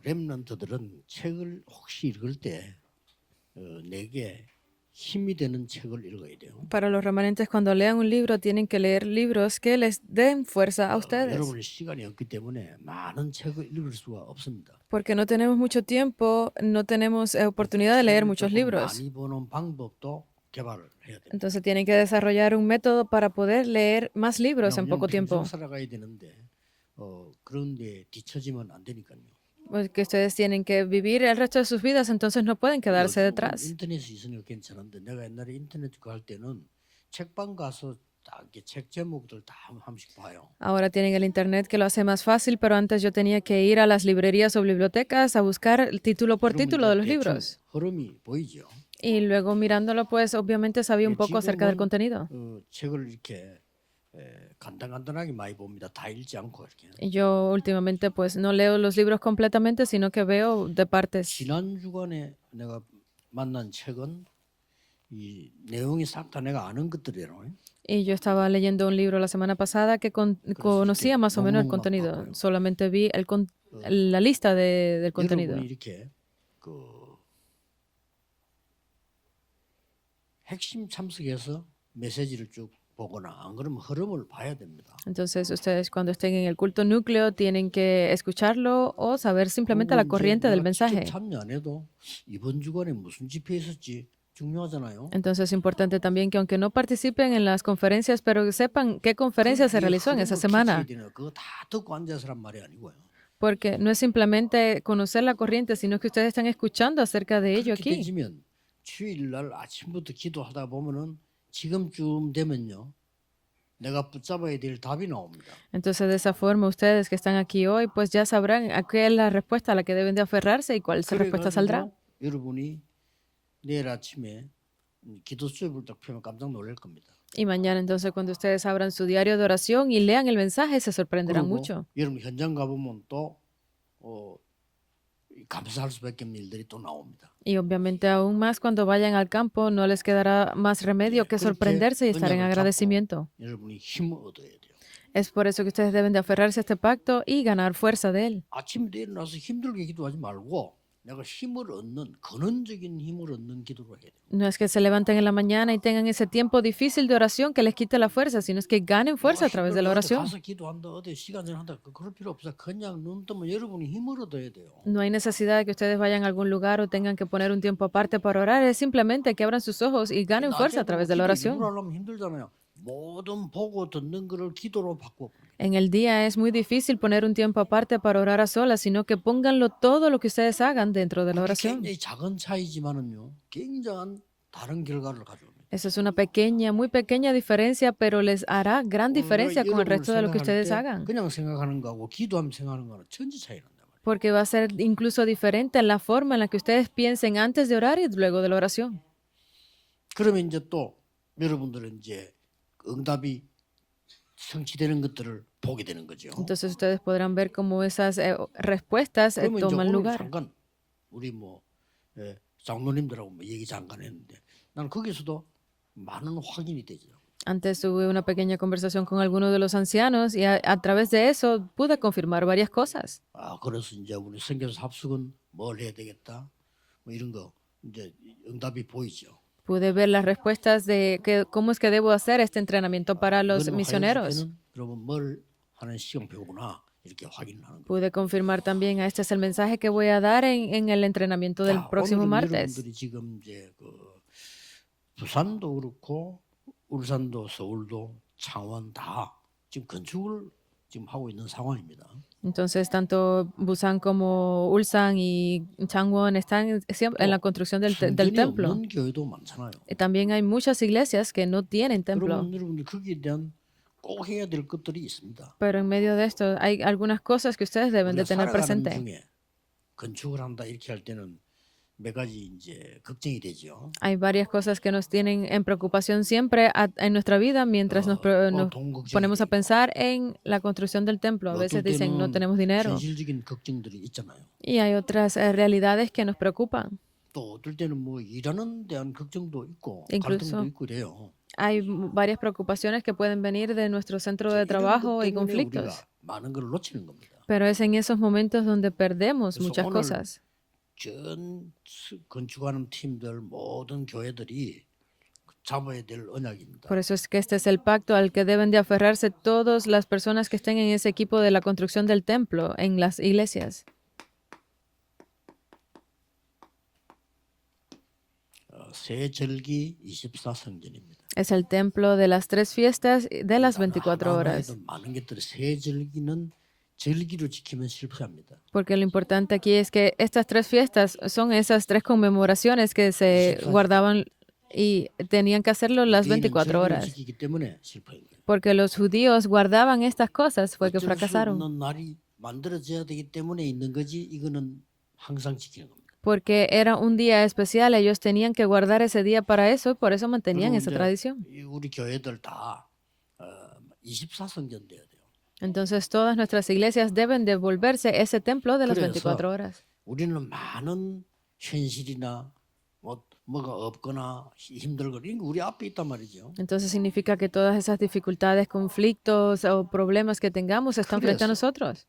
렘넌트들은 책을 혹시 읽을 때 내게 힘이 되는 책을 읽어야 돼요. Para los remanentes, cuando lean un libro, tienen que leer libros que les den fuerza a ustedes, 여러분의 시간이 없기 때문에 많은 책을 읽을 수가 없습니다. porque no tenemos mucho tiempo, no tenemos oportunidad de leer 책을 muchos 조금 libros. 많이 보는 방법도 개발을 해야 됩니다. Entonces tienen que desarrollar un método para poder leer más libros en 왜냐하면 poco 평생 tiempo, 살아가야 되는데 그런데 뒤처지면 안 되니까요. porque ustedes tienen que vivir el resto de sus vidas, entonces no pueden quedarse 요즘은 detrás. 인터넷이 있으니까 괜찮은데 내가 옛날에 인터넷 갈 때는 책방 가서 딱 이렇게 책 제목들 다 한 번씩 봐요. Ahora tienen el internet que lo hace más fácil, pero antes yo tenía que ir a las librerías o bibliotecas a buscar el título por 그러면 título de 이제 los 대충 libros. 흐름이 보이죠. Y luego mirándolo, pues obviamente sabía un poco acerca del 지금은 contenido. 책을 이렇게 간단간단하게 많이 봅니다. 다 읽지 않고 이렇게. Y yo últimamente pues no leo los libros completamente, sino que veo de partes. 지난 주간에 내가 만난 책은 이 내용이 싹 다 내가 아는 것들이에요. Y yo estaba leyendo un libro la semana pasada que conocía más o menos el contenido. Solamente vi la lista del contenido. 여러분이 이렇게 그 핵심 참석해서 메시지를 쭉 보거나 안 그러면 흐름을 봐야 됩니다. Entonces ustedes cuando estén en el culto núcleo tienen que escucharlo o saber simplemente la corriente del 내가 직접 mensaje. 참여 안 해도 이번 주간에 무슨 집회 있었지 중요하잖아요. Entonces es importante también que aunque no participen en las conferencias, pero que sepan qué conferencia se realizó en esa semana. 그거 다 듣고 앉아서란 말이 아니고요. Porque no es simplemente conocer la corriente, sino que ustedes están escuchando acerca de ello 그렇게 aquí. 되지면 주일날 아침부터 기도하다 보면은 지금쯤 되면요. 내가 붙잡아야 될 답이 나옵니다. Entonces, de esa forma, ustedes que están aquí hoy, pues ya sabrán a qué es la respuesta a la que deben de aferrarse y cuál respuesta saldrá. 그래가지고 여러분이 내일 아침에 기도 수업을 딱 펴면 깜짝 놀랄 겁니다. Y mañana, entonces, cuando ustedes abran su diario de oración y lean el mensaje, se sorprenderán 그리고 mucho. 여러분 현장 가보면 또 감사할 수밖에 없는 일들이 또 나옵니다. Y obviamente aún más cuando vayan al campo, no les quedará más remedio que sorprenderse y estar en agradecimiento. 여러분이 힘을 얻어야 돼요. Es por eso que ustedes deben de aferrarse a este pacto y ganar fuerza de él. 아침에 일어나서 힘들게 기도하지 말고 내가 힘을 얻는 근원적인 힘을 얻는 기도를 해야 돼요. No es que se levanten en la mañana y tengan ese tiempo difícil de oración que les quite la fuerza, sino es que ganen fuerza a través de la oración. 가서 기도한다 어디 시간 전한다 그럴 필요 없어요. 그냥 눈 뜨면 여러분이 힘을 얻어야 돼요. No hay necesidad de que ustedes vayan a algún lugar o tengan que poner un tiempo aparte para orar, es simplemente que abran sus ojos y ganen fuerza a través de la oración. 기도를 하려면 힘들잖아요. 모든 보고 듣는 거를 기도로 바꿔. En el día es muy difícil poner un tiempo aparte para orar a solas, sino que pónganlo todo lo que ustedes hagan dentro de la oración. 굉장히 작은 차이지만은요. 굉장한 다른 결과를 가져옵니다. Esa es una pequeña, muy pequeña diferencia, pero les hará gran diferencia con el resto de lo que ustedes hagan. 그냥 생각하는 거하고 기도하면 생각하는 거는 천지 차이 난단 말이에요. Porque va a ser incluso diferente en la forma en la que ustedes piensen antes de orar y luego de la oración. 그러면 이제 또 여러분들은 이제 응답이 성취되는 것들을 보게 되는 거죠. Entonces ustedes podrán ver cómo esas respuestas 그러면 이제 toman 오늘 lugar. 잠깐 우리 장로님들하고 얘기 잠깐 했는데 나는 거기서도 많은 확인이 되죠. Antes tuve una pequeña conversación con algunos de los ancianos y a través de eso pude confirmar varias cosas. 그래서 이제 우리 선교사 합숙은 뭘 해야 되겠다 뭐 이런 거 이제 응답이 보이죠. Pude ver las respuestas de cómo es que debo hacer este entrenamiento para los misioneros. 그러면 뭘 하는 시험표구나 이렇게 확인을 하는 거예요. Pude confirmar también, este es el mensaje que voy a dar en el entrenamiento del próximo martes. 여러분들이 지금 이제 부산도 그렇고 울산도 서울도 창원 다 지금 건축을 지금 하고 있는 상황입니다. Entonces, tanto Busan como Ulsan y Changwon están en la construcción del templo. 없는 교회도 많잖아요. También hay muchas iglesias que no tienen templo. 그러면 여러분들 거기에 대한 꼭 해야 될 것들이 있습니다. Pero en medio de esto hay algunas cosas que ustedes deben de tener presente. 중에 건축을 한다 이렇게 할 때는 몇 가지 이제 걱정이 되죠. Hay varias cosas que nos tienen en preocupación siempre en nuestra vida mientras nos ponemos a pensar en la construcción del templo. A veces dicen no tenemos dinero. 현실적인 걱정들이 있잖아요. Y hay otras realidades que nos preocupan. 또 어떨 때는 뭐 일하는 대한 걱정도 있고 Incluso 갈등도 있고 그래요. hay varias preocupaciones que pueden venir de nuestro centro de trabajo y conflictos. 많은 걸 놓치는 겁니다. Pero es en esos momentos donde perdemos 그래서 muchas 오늘 cosas. 전 건축하는 팀들 모든 교회들이 잡아야 될 언약입니다. Por eso es que este es el pacto al que deben de aferrarse todas las personas que estén en ese equipo de la construcción del templo, en las iglesias. 새 절기 24성전입니다. Es el templo de las tres fiestas de las 24 horas. 하나하나에도 많은 것들이 새 절기는 절기로 지키면 실패합니다. Porque lo importante aquí es que estas tres fiestas son esas tres conmemoraciones que se guardaban y tenían que hacerlo las 유대인은 24 절기를 horas. 지키기 때문에 실패한 거예요. Porque los judíos guardaban estas cosas, fue que 어쩔 수 fracasaron. 없는 날이 만들어져야 되기 때문에 있는 거지 이거는 항상 지키는 겁니다. Porque era un día especial, ellos tenían que guardar ese día para eso y por eso mantenían 그리고 esa 이제 tradición. 우리 교회들 다 24성전 돼야 돼요. Entonces todas nuestras iglesias deben de volverse ese templo de las 24 horas. 우리는 많은 현실이나 뭐가 없거나 힘들거나 이런 거 우리 앞에 있단 말이죠. Entonces significa que todas esas dificultades, conflictos o problemas que tengamos están frente a nosotros.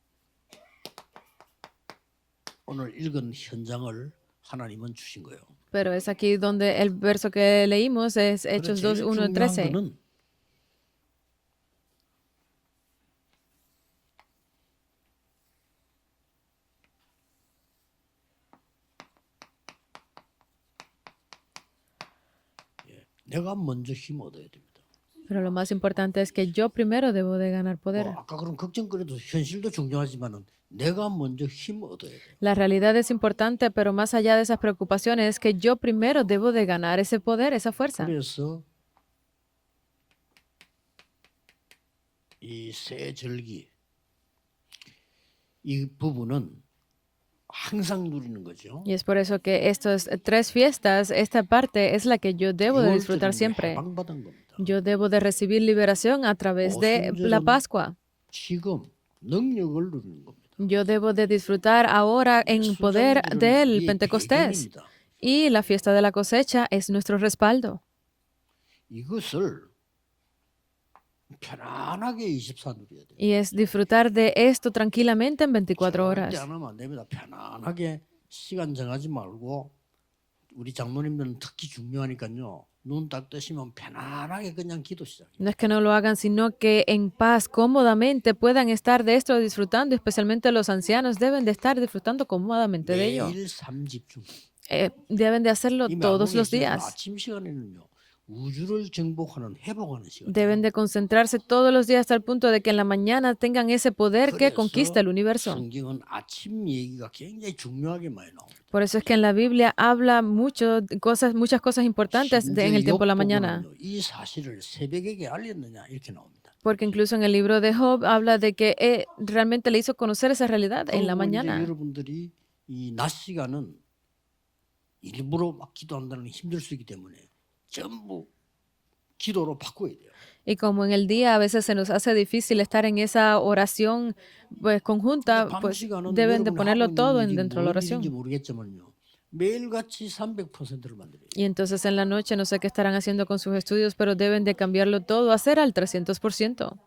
오늘 읽은 현장을 하나님은 주신 거예요. Pero es aquí donde el verso que leímos es Hechos 2, 1, 13. 거는 내가 먼저 힘 얻어야 됩니다. Pero lo más importante es que yo primero debo de ganar poder. 아까 그런 걱정거리도 현실도 중요하지만은 내가 먼저 힘 얻어야 돼. La realidad es importante, pero más allá de esas preocupaciones es que yo primero debo de ganar ese poder, esa fuerza. 그래서 이 새 절기 이 부분은 항상 누리는 거죠. Y es por eso que estas tres fiestas, esta parte es la que yo debo de disfrutar siempre. 해방받은 겁니다. Yo debo de recibir liberación a través de la Pascua. 지금 능력을 누리는 겁니다. Yo debo de disfrutar ahora en poder del Pentecostés. Y la fiesta de la cosecha es nuestro respaldo. 이것을 편안하게 24 누려야 돼요. Y es disfrutar de esto tranquilamente en 24 horas. 절대 안 하면 안 됩니다. 편안하게 시간 정하지 말고 우리 장로님들은 특히 중요하니까요. 눈 딱 뜨시면 편안하게 그냥 기도 시작해요. No es que no lo hagan, sino que en paz, cómodamente puedan estar de esto disfrutando, especialmente los ancianos deben de estar disfrutando cómodamente de ello. 매일 삼집중. Deben de hacerlo 이 todos los 마음의 días. 아침 시간에는요. 우주를 정복하는 회복하는 시간. Deben de concentrarse todos los días hasta el punto de que en la mañana tengan ese poder que 그래서 conquista el universo. 성경은 아침 얘기가 굉장히 중요하게 많이 나옵니다. Por eso es que en la Biblia habla muchas cosas importantes en el tiempo de la mañana. 이 사실을 새벽에게 알렸느냐 이렇게 나옵니다. Porque incluso en el libro de Job habla de que realmente le hizo conocer esa realidad en la 그리고 이제 mañana. 여러분들이 이 낮 시간은 일부러 막 기도한다는 게 힘들 수 있기 때문에 전부 기도로 바꿔야 돼요. Y como en el día a veces se nos hace difícil estar en esa oración pues, conjunta, 밤 pues 시간은 deben de 여러분이 ponerlo 하고 todo 있는 일이 dentro de la 뭔 일인지 oración. 모르겠지만요. 매일같이 300%를 만들어요. Y entonces en la noche no sé qué estarán haciendo con sus estudios, pero deben de cambiarlo todo, hacer al 300%.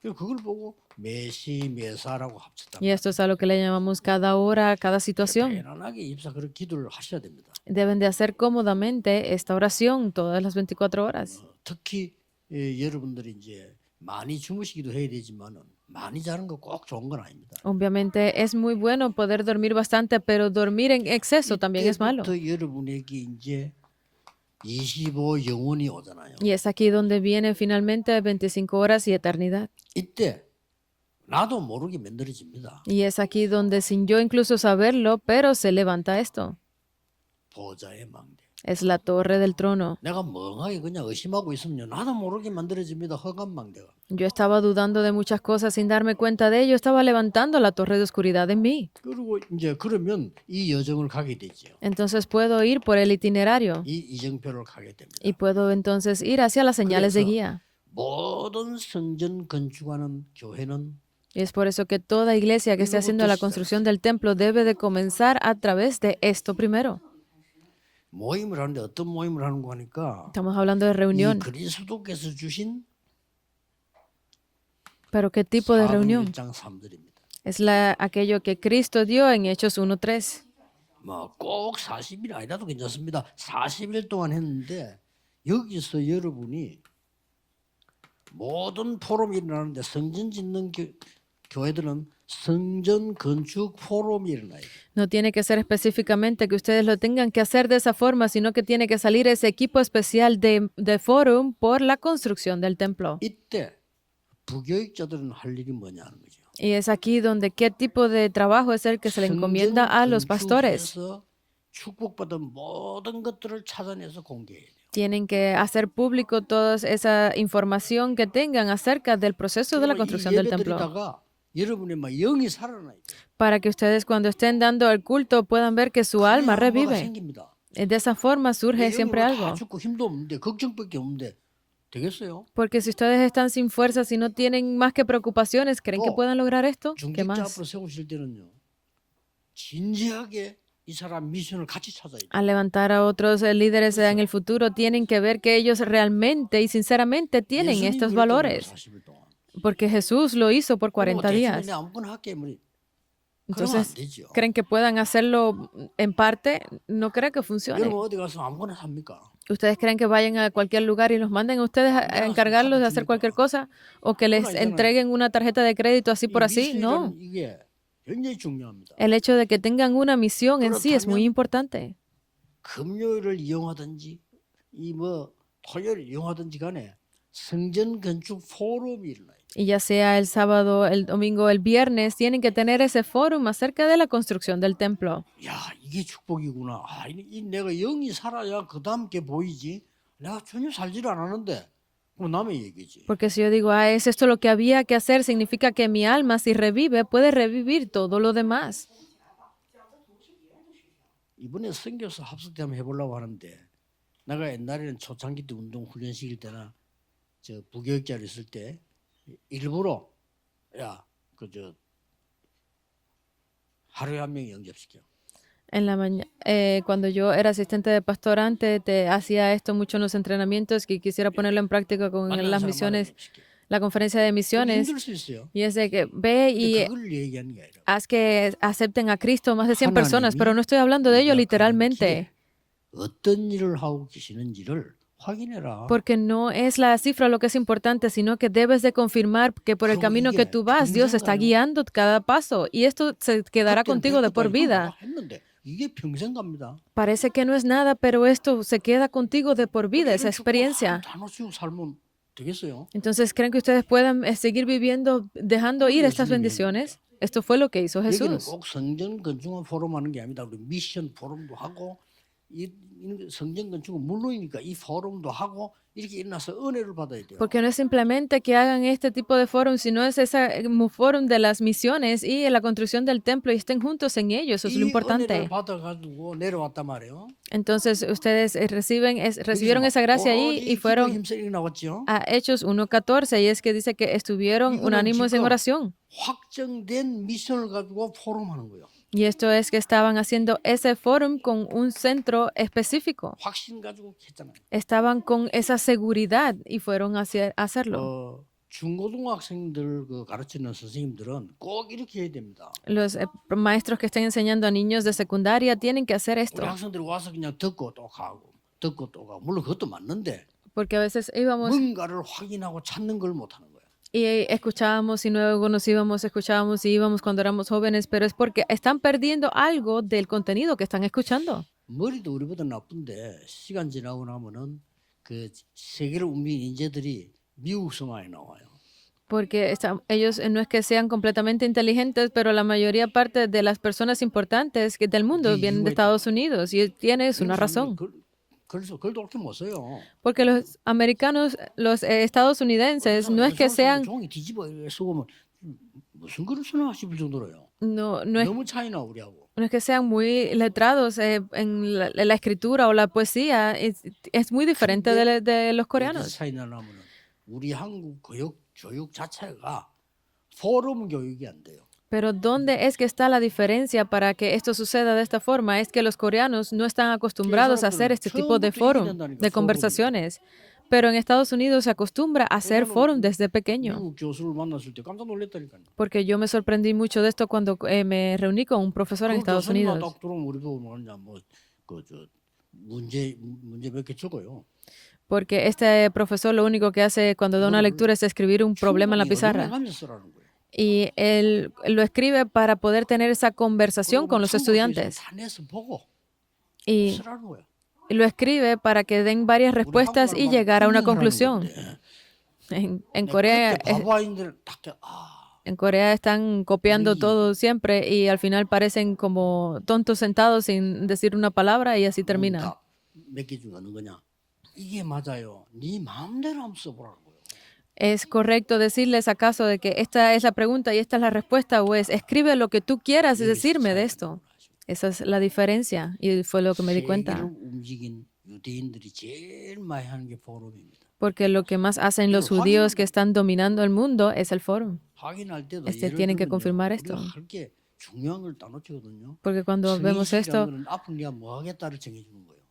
그리고 그걸 보고 매시 매사라고 합쳤다. Y esto es a lo que le llamamos cada hora, cada situación. 편안하게 입사 그런 기도를 하셔야 됩니다. Deben de hacer cómodamente esta oración todas las 24 horas. 특히 여러분들이 이제 많이 주무시기도 해야 되지만은 많이 자는 거 꼭 좋은 건 아닙니다. Obviamente es muy bueno poder dormir bastante, pero dormir en exceso también es malo. 이때부터 여러분에게 이제 25 영혼이 오잖아요. Y es aquí donde viene finalmente 25 horas y eternidad. 이때 나도 모르게 만들어집니다. Y es aquí donde sin yo incluso saberlo, pero se levanta esto. 보좌의 망대. Es la torre del trono. 내가 멍하게 그냥 의심하고 있으면 나도 모르게 만들어집니다. 허감 망대가. Yo estaba dudando de muchas cosas sin darme cuenta de ello. Estaba levantando la torre de oscuridad en mí. 그리고 이제 그러면 이 여정을 가게 되죠. Entonces puedo ir por el itinerario 이 이정표를 가게 됩니다. y puedo entonces ir hacia las señales de guía. 모든 성전 건축하는 교회는 Y es por eso que toda iglesia que esté haciendo la construcción del templo debe de comenzar a través de esto primero. 모임을 하는데 어떤 모임을 하는 거 하니까 Estamos hablando de 이 reunión, 그리스도께서 주신 pero ¿qué tipo de reunión? 4장 3절입니다. Es aquello que Cristo dio en Hechos 1:3. 꼭 40일 아니라도 괜찮습니다. 40일 동안 했는데 여기서 여러분이 모든 포럼이 일어나는데 성전 짓는 교회들은 성전 건축 포럼이 일어나요. No tiene que ser específicamente que ustedes lo tengan que hacer de esa forma, sino que tiene que salir ese equipo especial de Forum por la construcción del templo. 이때 부교육자들은 할 일이 뭐냐 하는 거죠. Y es aquí donde qué tipo de trabajo es el que se le encomienda a los pastores. 축복받은 모든 것들을 찾아내서 공개해야 돼요. Tienen que hacer público toda esa información que tengan acerca del proceso de la construcción del templo, 여러분의 막 영이 살아나요. para que ustedes cuando estén dando el culto puedan ver que su alma revive. De esa forma surge siempre algo. 죽고 힘도 없는데 걱정밖에 없는데 되겠어요? Porque si ustedes están sin fuerzas y no tienen más que preocupaciones, ¿creen que puedan lograr esto? ¿Qué 중직자 más? 앞으로 세우실 때는요. 진지하게 이 사람 미션을 같이 찾아야 돼요. Al levantar a otros líderes en el futuro, tienen que ver que ellos realmente y sinceramente tienen estos valores. Porque Jesús lo hizo por 40 días. Entonces, ¿creen que puedan hacerlo en parte? No creo que funcione. ¿Ustedes creen que vayan a cualquier lugar y los manden a ustedes a encargarlos de hacer cualquier cosa? ¿O que les entreguen una tarjeta de crédito así por así? No. El hecho de que tengan una misión en sí es muy importante. 금요일을 이용하든지 토요일을 이용하든지 간에 성전 건축 포럼이 일어나요. Y ya sea el sábado, el domingo, el viernes, tienen que tener ese foro acerca de la construcción del templo. 야, 이게 축복이구나. 내가 영이 살아야 그다음 게 보이지. 내가 전혀 살지를 않았는데. 남의 얘기지. Porque si yo digo, es esto lo que había que hacer, significa que mi alma, si revive, puede revivir todo lo demás. 이번에 선교사 합숙대 한번 해보려고 하는데 내가 옛날에는 초창기 때 운동 훈련 시킬 때나 저 부교육자로 있을 때 일부러 하루에 한 명 영접시켜. Cuando yo era asistente de pastorante, te hacía esto mucho en los entrenamientos que quisiera ponerlo en práctica con las misiones, la conferencia de misiones. Y es de que ve y haz que acepten a Cristo más de 100 personas, pero no estoy hablando de ello literalmente. Porque no es la cifra lo que es importante, sino que debes de confirmar que por el camino que tú vas, Dios está guiando cada paso y esto se quedará contigo de por vida. Parece que no es nada, pero esto se queda contigo de por vida, esa experiencia. Entonces, ¿creen que ustedes puedan seguir viviendo, dejando ir estas bendiciones? Esto fue lo que hizo Jesús. Porque no es simplemente que hagan este tipo de fórum, sino es ese fórum de las misiones y la construcción del templo y estén juntos en ello. Eso es lo importante. Entonces ustedes recibieron esa gracia ahí y fueron a Hechos 1:14 y es que dice que estuvieron unánimes en oración. Y esto es que estaban haciendo ese fórum con un centro específico. Estaban con esa seguridad y fueron a hacerlo. Los maestros que estén enseñando a niños de secundaria tienen que hacer esto. Porque a veces íbamos y escuchábamos y luego nos íbamos, escuchábamos y íbamos cuando éramos jóvenes, pero es porque están perdiendo algo del contenido que están escuchando. 머리도 우리보다 나쁜데 시간 지나고 나면은 그 세계를 옮긴 인재들이 미국서 많이 나와요. Porque ellos no es que sean completamente inteligentes, pero la mayoría parte de las personas importantes del mundo vienen de Estados Unidos y tienes una razón. Porque los americanos, los estadounidenses, no es que sean no es que sean muy letrados en la escritura o la poesía, es muy diferente de los coreanos. Pero ¿dónde es que está la diferencia para que esto suceda de esta forma? Es que los coreanos no están acostumbrados a hacer este tipo de foro, de conversaciones. Pero en Estados Unidos se acostumbra a hacer fórum desde pequeño. 미국 교수를 만났을 때 깜짝 놀랐다니까요. Porque yo me sorprendí mucho de esto cuando me reuní con un profesor en 그 Estados 교수님만 Unidos. 딱 들어오면 우리도 뭐냐 문제 몇 개 적어요. Porque este profesor lo único que hace cuando da una lectura es escribir un problema en la pizarra. Y él lo escribe para poder tener esa conversación con los estudiantes. Y lo escribe para que den varias respuestas y llegar a una conclusión. En Corea están copiando todo siempre y al final parecen como tontos sentados sin decir una palabra y así termina. ¿Es correcto decirles acaso de que esta es la pregunta y esta es la respuesta o es escribe lo que tú quieras decirme de esto? Esa es la diferencia y fue lo que me di cuenta. Porque lo que más hacen los judíos que están dominando el mundo es el foro. Tienen que confirmar esto. Porque cuando vemos esto,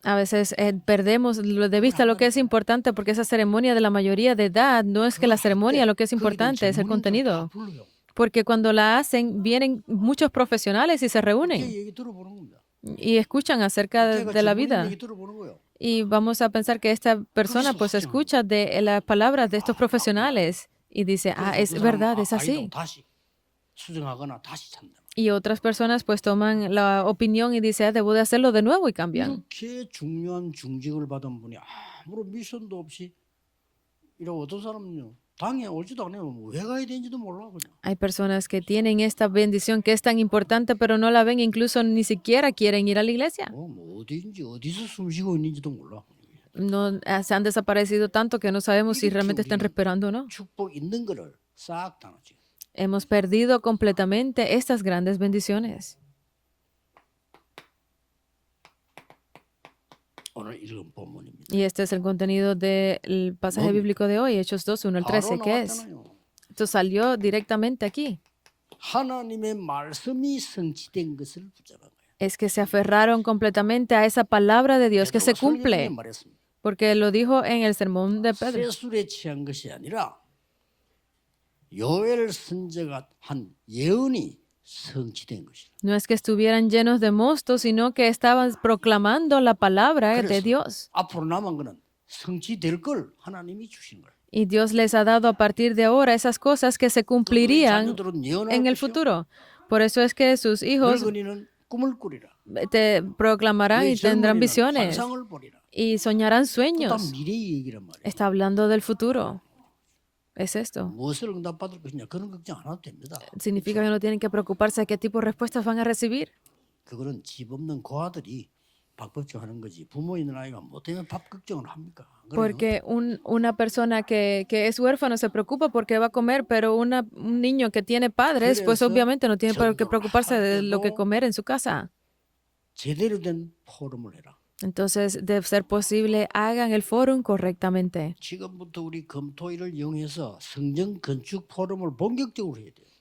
a veces perdemos de vista lo que es importante porque esa ceremonia de la mayoría de edad no es que la ceremonia lo que es importante, es el contenido. Porque cuando la hacen, vienen muchos profesionales y se reúnen y escuchan acerca de la vida. Y vamos a pensar que esta persona pues escucha de las palabras de estos profesionales y dice, es verdad, es así. Y otras personas pues toman la opinión y dicen, debo de hacerlo de nuevo y cambian. Hay personas que tienen esta bendición que es tan importante, pero no la ven, incluso ni siquiera quieren ir a la iglesia. No, se han desaparecido tanto que no sabemos si realmente están respirando o no. Hemos perdido completamente estas grandes bendiciones. Y este es el contenido del pasaje bíblico de hoy, Hechos 2, 1 al 13. ¿Qué es? Esto salió directamente aquí. Es que se aferraron completamente a esa palabra de Dios que se cumple. Porque lo dijo en el sermón de Pedro. No es que estuvieran llenos de mosto, sino que estaban proclamando la palabra de Dios. Y Dios les ha dado a partir de ahora esas cosas que se cumplirían en el futuro. Por eso es que sus hijos te proclamarán y tendrán visiones y soñarán sueños. Está hablando del futuro. Es esto. Significa que no tienen que preocuparse de qué tipo de respuestas van a recibir. Porque una persona que es huérfano se preocupa porque va a comer, pero un niño que tiene padres, pues obviamente no tiene por qué preocuparse de lo que comer en su casa. Entonces, de ser posible, hagan el fórum correctamente.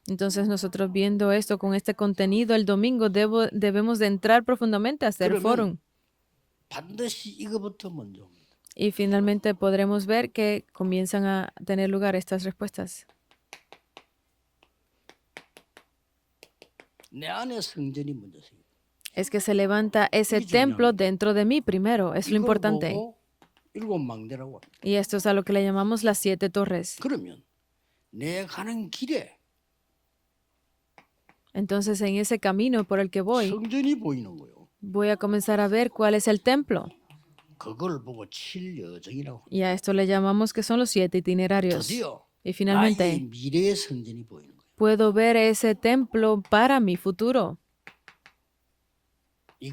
Entonces, nosotros viendo esto con este contenido, el domingo debemos de entrar profundamente a hacer el fórum. Y finalmente podremos ver que comienzan a tener lugar estas respuestas. Es que se levanta ese templo dentro de mí primero, es lo importante. Y esto es a lo que le llamamos las 7 torres. Entonces, en ese camino por el que voy a comenzar a ver cuál es el templo. Y a esto le llamamos que son los 7 itinerarios. Y finalmente, puedo ver ese templo para mi futuro. Y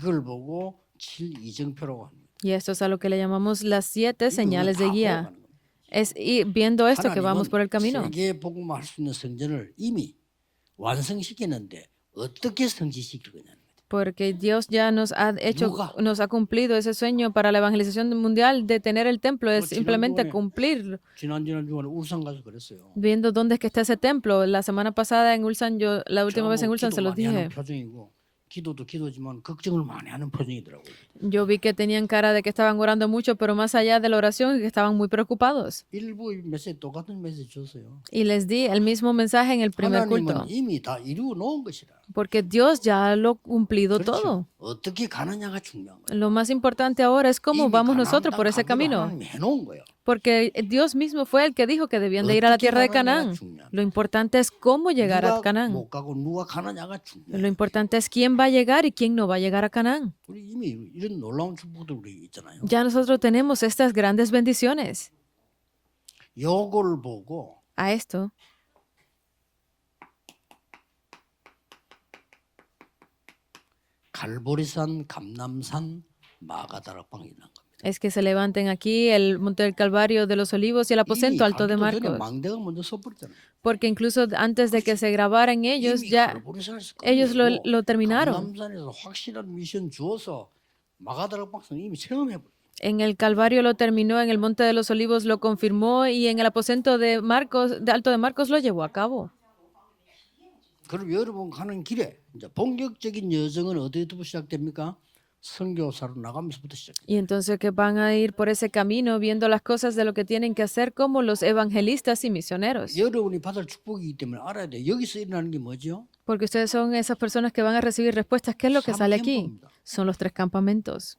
esto es a lo que le llamamos las 7 señales de guía. Es viendo esto que vamos por el camino. Porque Dios ya nos ha cumplido ese sueño para la evangelización mundial de tener el templo, es simplemente cumplir. Viendo dónde es que está ese templo. La semana pasada en Ulsan, la última vez en Ulsan se los dije. 기도도 기도지만 걱정을 많이 하는 표정이더라고요. Yo vi que tenían cara de que estaban orando mucho, pero más allá de la oración, que estaban muy preocupados. 일부 메시지 똑같은 메시지 줬어요. Y les di el mismo mensaje en el primer culto. 하나님은 이미 다 이루어 놓은 것이라. Porque Dios ya lo ha cumplido todo. 어떻게 가느냐가 중요한 거예요. Lo más importante ahora es cómo vamos nosotros por ese camino. 하나님이 해놓은 거예요. Porque Dios mismo fue el que dijo que debían de ir a la tierra de Canaán. Lo importante es cómo llegar a Canaán. 못 가고 누가 가느냐가 중요해요. Lo importante es quién va a llegar y quién no va a llegar a Canaán. 우리 이미 이런 놀라운 축복들 우리 있잖아요. Ya nosotros tenemos estas grandes bendiciones. 요걸 보고 A esto, 갈보리산, 감남산, 마가다락방이 있는 겁니다. es que se levanten aquí el Monte del Calvario de los Olivos y el aposento alto de Marcos. 망대가 먼저 서버렸잖아요. Porque incluso antes de que se grabaran ellos, 이미 ya 갈보리산에서 ellos 끝내고 lo terminaron. 감남산에서 확실한 미션 주어서 마가다락방은 이미 체험해버렸어요. En el Calvario lo terminó, en el Monte de los Olivos lo confirmó y en el aposento de Marcos, de Alto de Marcos lo llevó a cabo. 그럼 여러분 가는 길에 이제 본격적인 여정은 어디부터 시작됩니까? 선교사로 나가면서부터 시작해요. Y entonces que van a ir por ese camino viendo las cosas de lo que tienen que hacer como los evangelistas y misioneros. 여러분이 받을 축복이기 때문에 알아야 돼. 여기서 일어나는 게 뭐죠? Porque ustedes son esas personas que van a recibir respuestas. ¿Qué es lo que sale aquí? Son los 3 campamentos.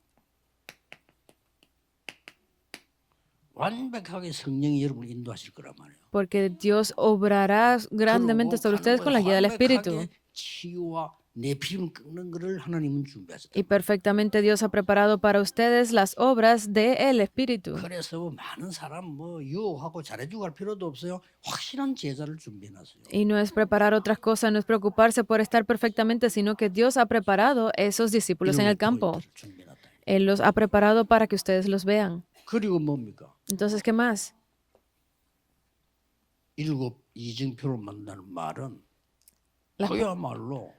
완벽하게 성령이 여러분을 인도하실 거란 말이에요. Porque Dios obrará grandemente sobre ustedes con la guía del Espíritu. 치유와 내피림 꺾는 것을 하나님은 준비하셨다. Y perfectamente Dios ha preparado para ustedes las obras del Espíritu. 그래서 많은 사람 뭐 유혹하고 잘해주고 할 필요도 없어요. 확실한 제자를 준비해놨어요. Y no es preparar otras cosas, no es preocuparse por estar perfectamente, sino que Dios ha preparado esos discípulos en el campo. Él los ha preparado para que ustedes los vean. 그리고 뭡니까? Entonces, ¿qué más? 7 이증표를 만드는 말은 Las 그야말로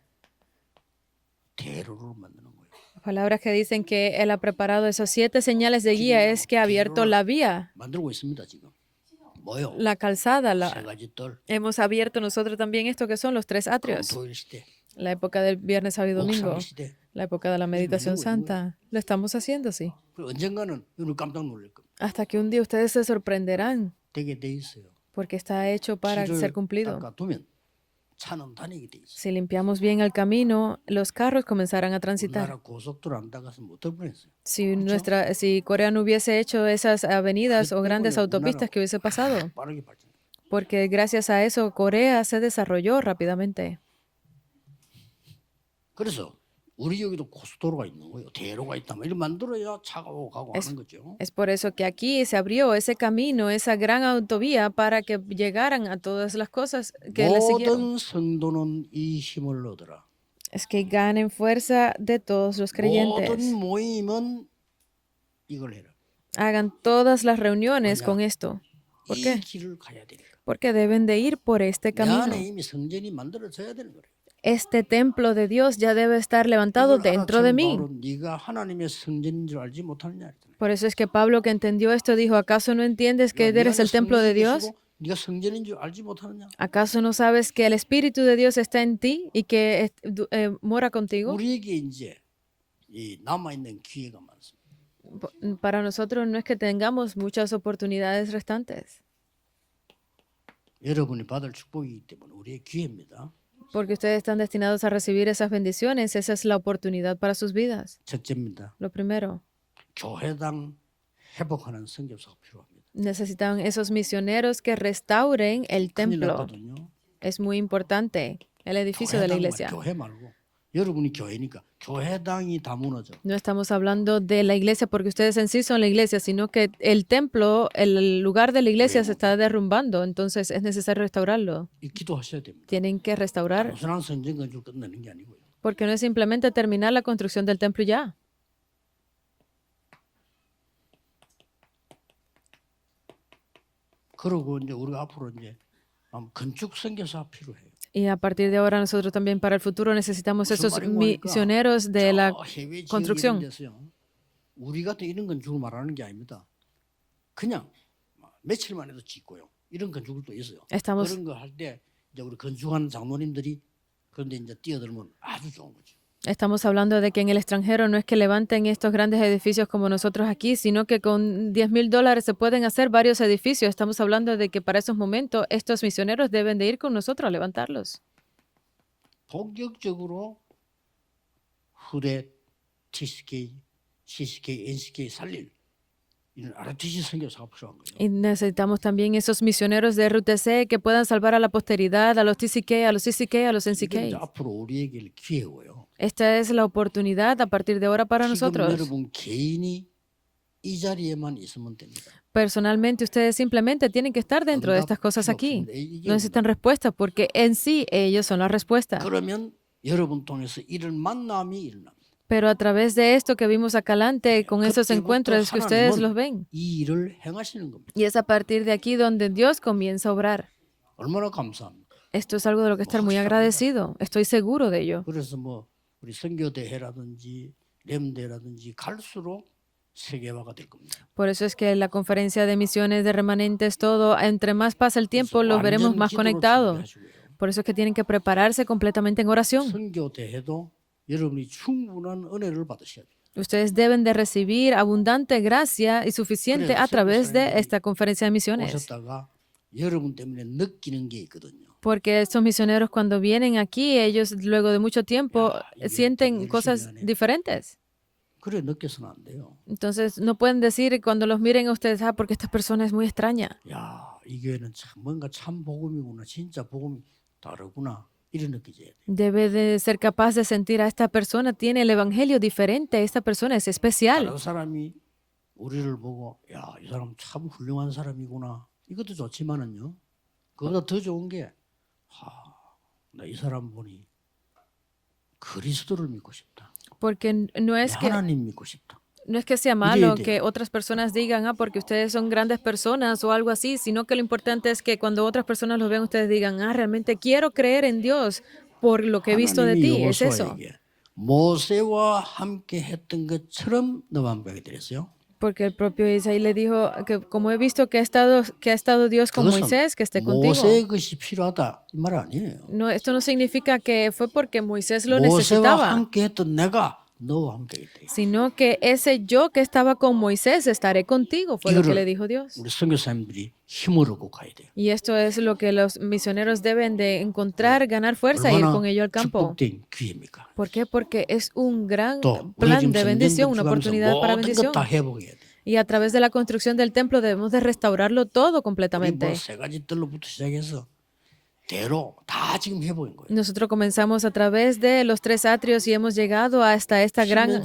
대로를 만드는 거예요. palabras que dicen que Él ha preparado esos 7 señales de guía es que ha abierto la vía, 만들고 있습니다 지금. 뭐요? la calzada. 세 가지 뜰. Hemos abierto nosotros también esto que son los 3 atrios. 토요일 시대, La época del viernes, sábado y domingo. 옥상 시대. La época de la meditación santa. Lo estamos haciendo, sí. 그리고 언젠가는 여러분 깜짝 놀랄 겁니다. Hasta que un día ustedes se sorprenderán 되게 돼 있어요. porque está hecho para ser cumplido. 닦아두면 차는 다니게 돼 있어요. Si limpiamos bien el camino, los carros comenzarán a transitar. 우리나라 고속도로 안 닦았으면 못할 뻔했어요. Si Corea no hubiese hecho esas avenidas o grandes autopistas, ¿qué hubiese pasado? 빠르게 발전. Porque gracias a eso Corea se desarrolló rápidamente. 그래서 우리 여기도 고속도로가 있는 거예요. 대로가 있다면 이걸 만들어야 차가 오고 가고 하는 거죠. Es por eso que aquí se abrió ese camino, esa gran autovía para que llegaran a todas las cosas que le siguieron. 모든 성도는 이 힘을 얻어라. Es que ganen fuerza de todos los creyentes. 모든 모임은 이걸 해라. Hagan todas las reuniones con esto. ¿Por 이 qué? 길을 가야 되니까. Porque deben de ir por este 내 camino. 안에 이미 성전이 만들어져야 되는 거예요. Este templo de Dios ya debe estar levantado 이걸 dentro de 알아챈 mí. 바울은 네가 하나님의 성전인 줄 알지 못하느냐 했잖아요. Por eso es que Pablo, que entendió esto, dijo, ¿acaso no entiendes que 네 eres 안에 el templo de 성령이 Dios? 계시고 네가 성전인 줄 알지 못하느냐? ¿Acaso no sabes que el Espíritu de Dios está en ti y que mora contigo? 우리에게 이제 이 남아 있는 기회가 많습니다. Para nosotros no es que tengamos muchas oportunidades restantes, 여러분이 받을 축복이기 때문에 우리의 기회입니다. porque ustedes están destinados a recibir esas bendiciones. Esa es la oportunidad para sus vidas. 첫째입니다. Lo primero, 교회당 회복하는 선교사가 필요합니다. necesitan esos misioneros que restauren el 큰일 templo. 났거든요. Es muy importante el edificio de la 교회당 iglesia. 교회 말고 여러분이 교회니까 교회당이 다 무너져. No estamos hablando de la iglesia porque ustedes en sí son la iglesia, sino que el templo, el lugar de la iglesia se está derrumbando, entonces es necesario restaurarlo. 이 기도하셔야 됩니다. Tienen que restaurar 단순한 성전 건축 끝내는 게 아니고요. porque no es simplemente terminar la construcción del templo y ya. 그리고 이제 우리가 앞으로 이제 건축 선교사 필요해요. Y a partir de ahora nosotros también para el futuro necesitamos esos misioneros de la 해외 지역 construcción. 이런 데서요. 우리 같은 이런 건축을 말하는 게 아닙니다. 그냥 며칠만 해도 짓고요. 이런 건축을 또 있어요. Estamos 그런 거 할 때 이제 우리 건축하는 장로님들이 그런데 이제 뛰어들면 아주 좋은 거죠. Estamos hablando de que en el extranjero no es que levanten estos grandes edificios como nosotros aquí, sino que con $10,000 se pueden hacer varios edificios. Estamos hablando de que para esos momentos estos misioneros deben de ir con nosotros a levantarlos. 본격적으로 후대 TCK, CCK, NCK 살릴 이런 RTC 선교사가 필요한 거예요. Y necesitamos también esos misioneros de RUTC que puedan salvar a la posteridad, a los TCK, a los CCK, a los 이게 NCK. 이제 앞으로 우리에게 기회고요. Esta es la oportunidad a partir de ahora para 지금 nosotros. 여러분 개인이 이 자리에만 있으면 됩니다. Personalmente, ustedes simplemente tienen que estar dentro de estas cosas aquí. No necesitan respuesta porque en sí ellos son la respuesta. 그러면 여러분 통해서 이런 만남이 일어납니다. Pero a través de esto que vimos acá adelante, con esos encuentros es que ustedes los ven. 이 일을 행하시는 겁니다. Y es a partir de aquí donde Dios comienza a obrar. 얼마나 감사합니까? Esto es algo de lo que estar muy agradecido. Estoy seguro de ello. 그래서 뭐 우리 선교대회라든지 렘대라든지 갈수록 세계화가 될 겁니다. Por eso es que la conferencia de misiones, de remanentes, todo, entre más pasa el tiempo, los veremos más conectados. Por eso es que tienen que prepararse completamente en oración. 선교대회도 여러분이 충분한 은혜를 받으셔야 돼요. Ustedes deben de recibir abundante gracia y suficiente a través de esta conferencia de misiones. 오셨다가 여러분 때문에 느끼는 게 있거든요. Porque estos misioneros cuando vienen aquí, ellos luego de mucho tiempo sienten cosas diferentes. 그래 느껴서는 안 돼요. Entonces no pueden decir cuando los miren a ustedes, porque esta persona es muy extraña. 야, 이 교회는 참 뭔가 참 복음이구나. 진짜 복음이 다르구나. 이런 느껴져야 돼요. Debe de ser capaz de sentir a esta persona tiene el evangelio diferente, esta persona es especial. 다른 사람이 우리를 보고 야, 이 사람 참 훌륭한 사람이구나. 이것도 좋지만은요. 그보다 더 좋은 게 나 이 사람 보니 그리스도를 믿고 싶다. Porque no es que 하나님 믿고 싶다. no es que sea malo que otras personas digan, porque ustedes son grandes personas o algo así, sino que lo importante es que cuando otras personas los vean, ustedes digan, realmente quiero creer en Dios por lo que he visto de ti. Es eso. 모세와 함께 했던 것처럼 너와 함께 하게 되었어요. Porque el propio Isaí le dijo que como he visto que ha estado Dios con Moisés, que esté contigo. 모세의 것이 필요하다 이 말 아니에요. No, esto no significa que fue porque Moisés lo 모세와 necesitaba. 함께 했던 내가 너와 함께 있다. Sino que ese yo que estaba con Moisés estaré contigo, fue lo que le dijo Dios. 우리 선교사님들이 힘을 얻고 가야 돼요. Y esto es lo que los misioneros deben de encontrar, ganar fuerza y ir con ello al campo. 축복된 기회입니까? ¿Por qué? Porque es un gran 또 plan de bendición, una oportunidad para bendición. 다 회복해야 돼. Y a través de la construcción del templo debemos de restaurarlo todo completamente. 세 가지 뜰로부터 시작해서 대로 다 지금 해보인 거예요. Nosotros comenzamos a través de los 3 atrios y hemos llegado hasta esta gran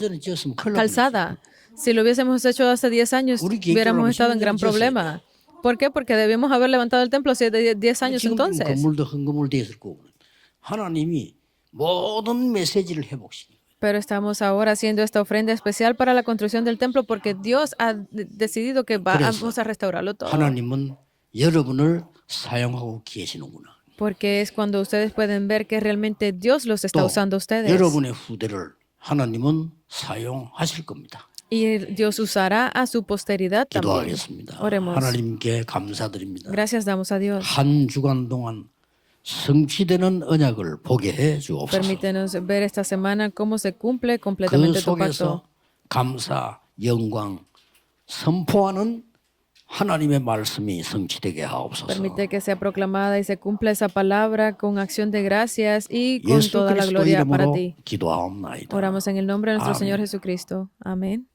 calzada. Si lo hubiésemos hecho hace 10 años, hubiéramos estado en gran problema. ¿Por qué? Porque debíamos haber levantado el templo hace 10 años entonces. 건물도 헌금을 되었을 거고 하나님이 모든 메시지를 회복시키는. Pero estamos ahora haciendo esta ofrenda especial para la construcción del templo porque Dios ha decidido que vamos a restaurarlo todo. 하나님은 여러분을 사용하고 계시는구나. Porque es cuando ustedes pueden ver que realmente Dios los está usando a ustedes. 여러분의 후대를 하나님은 사용하실 겁니다. Y Dios usará a su posteridad también. 기도하겠습니다. Oremos. 하나님께 감사드립니다. Gracias damos a Dios. 한 주간 동안 성취되는 언약을 보게 해 주옵소서. Permítenos ver esta semana cómo se cumple 그 completamente tu pacto. 속에서 감사, 영광 선포하는 하나님의 말씀이 성취되게 하옵소서. Permite que sea proclamada y se cumpla esa palabra con acción de gracias y con 예수 toda la 그리스도 gloria para 이름으로 ti. 기도하옵나이다. Oramos en el nombre de nuestro Amén. Señor Jesucristo. Amén.